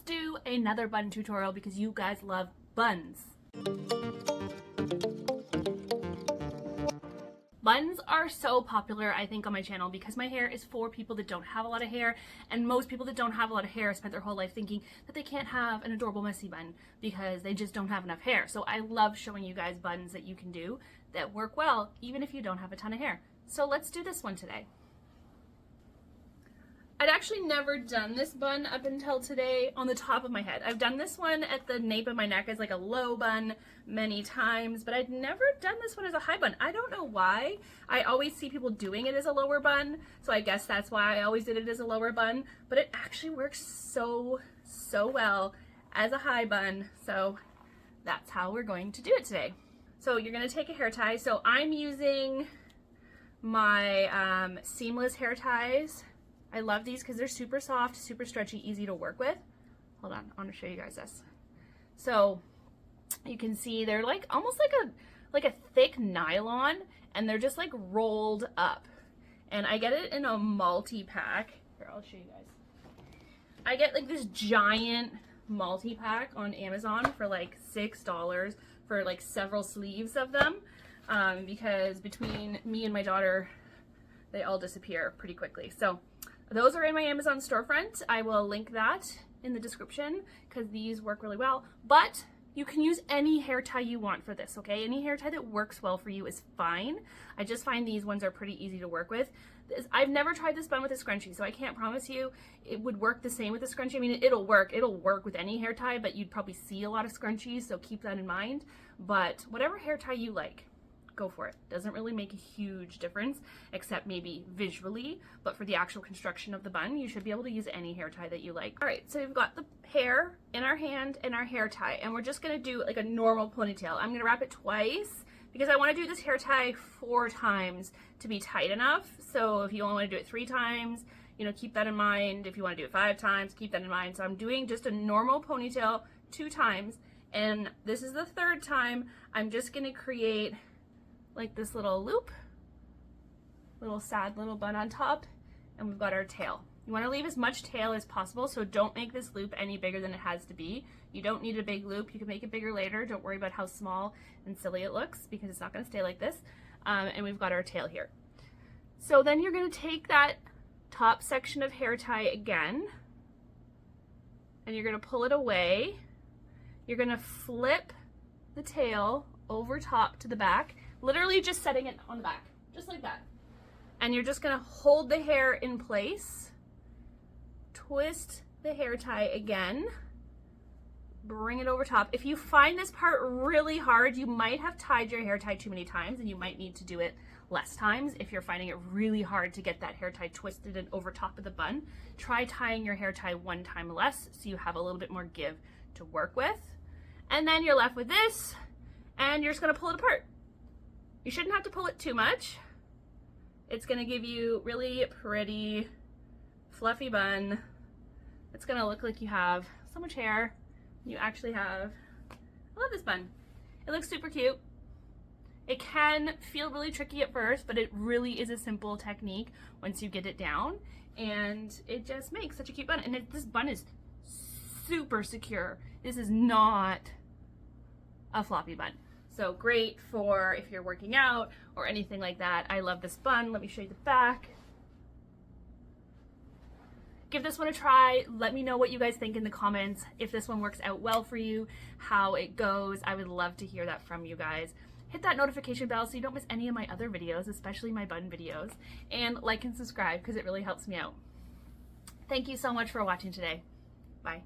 do another bun tutorial because you guys love buns. Buns are so popular, I think, on my channel because my hair is for people that don't have a lot of hair, and most people that don't have a lot of hair spent their whole life thinking that they can't have an adorable messy bun because they just don't have enough hair. So I love showing you guys buns that you can do that work well even if you don't have a ton of hair. So let's do this one today. I'd actually never done this bun up until today on the top of my head. I've done this one at the nape of my neck as like a low bun many times, but I'd never done this one as a high bun. I don't know why. I always see people doing it as a lower bun, so I guess that's why I always did it as a lower bun, but it actually works so well as a high bun, so that's how we're going to do it today. So you're gonna take a hair tie. So I'm using my seamless hair ties. I love these because they're super soft, super stretchy, easy to work with. Hold on, I want to show you guys this. So you can see they're like almost like a thick nylon, and they're just like rolled up. And I get it in a multi-pack. Here, I'll show you guys. I get like this giant multi-pack on Amazon for like $6 for like several sleeves of them, because between me and my daughter, they all disappear pretty quickly. So those are in my Amazon storefront. I will link that in the description because these work really well. But you can use any hair tie you want for this, okay? Any hair tie that works well for you is fine. I just find these ones are pretty easy to work with. I've never tried this bun with a scrunchie, so I can't promise you it would work the same with a scrunchie. I mean, it'll work with any hair tie, but you'd probably see a lot of scrunchies, so keep that in mind. But whatever hair tie you like, go for it. Doesn't really make a huge difference, except maybe visually, but for the actual construction of the bun, you should be able to use any hair tie that you like. All right, so we've got the hair in our hand and our hair tie, and we're just gonna do like a normal ponytail. I'm gonna wrap it twice because I wanna do this hair tie 4 times to be tight enough. So if you only wanna do it 3 times, you know, keep that in mind. If you wanna do it 5 times, keep that in mind. So I'm doing just a normal ponytail 2 times, and this is the 3rd time. I'm just gonna create like this little loop, little sad little bun on top, and we've got our tail. You want to leave as much tail as possible, so don't make this loop any bigger than it has to be. You don't need a big loop. You can make it bigger later. Don't worry about how small and silly it looks because it's not going to stay like this. And we've got our tail here. So then you're going to take that top section of hair tie again, and you're going to pull it away. You're going to flip the tail over top to the back, literally just setting it on the back, just like that. And you're just gonna hold the hair in place, twist the hair tie again, bring it over top. If you find this part really hard, you might have tied your hair tie too many times, and you might need to do it less times. If you're finding it really hard to get that hair tie twisted and over top of the bun, try tying your hair tie 1 time less so you have a little bit more give to work with. And then you're left with this, and you're just gonna pull it apart. You shouldn't have to pull it too much. It's gonna give you really pretty, fluffy bun. It's gonna look like you have so much hair. You actually have, I love this bun. It looks super cute. It can feel really tricky at first, but it really is a simple technique once you get it down, and it just makes such a cute bun. And this bun is super secure. This is not a floppy bun. So great for if you're working out or anything like that. I love this bun. Let me show you the back. Give this one a try. Let me know what you guys think in the comments. If this one works out well for you, how it goes. I would love to hear that from you guys. Hit that notification bell so you don't miss any of my other videos, especially my bun videos. And like and subscribe because it really helps me out. Thank you so much for watching today. Bye.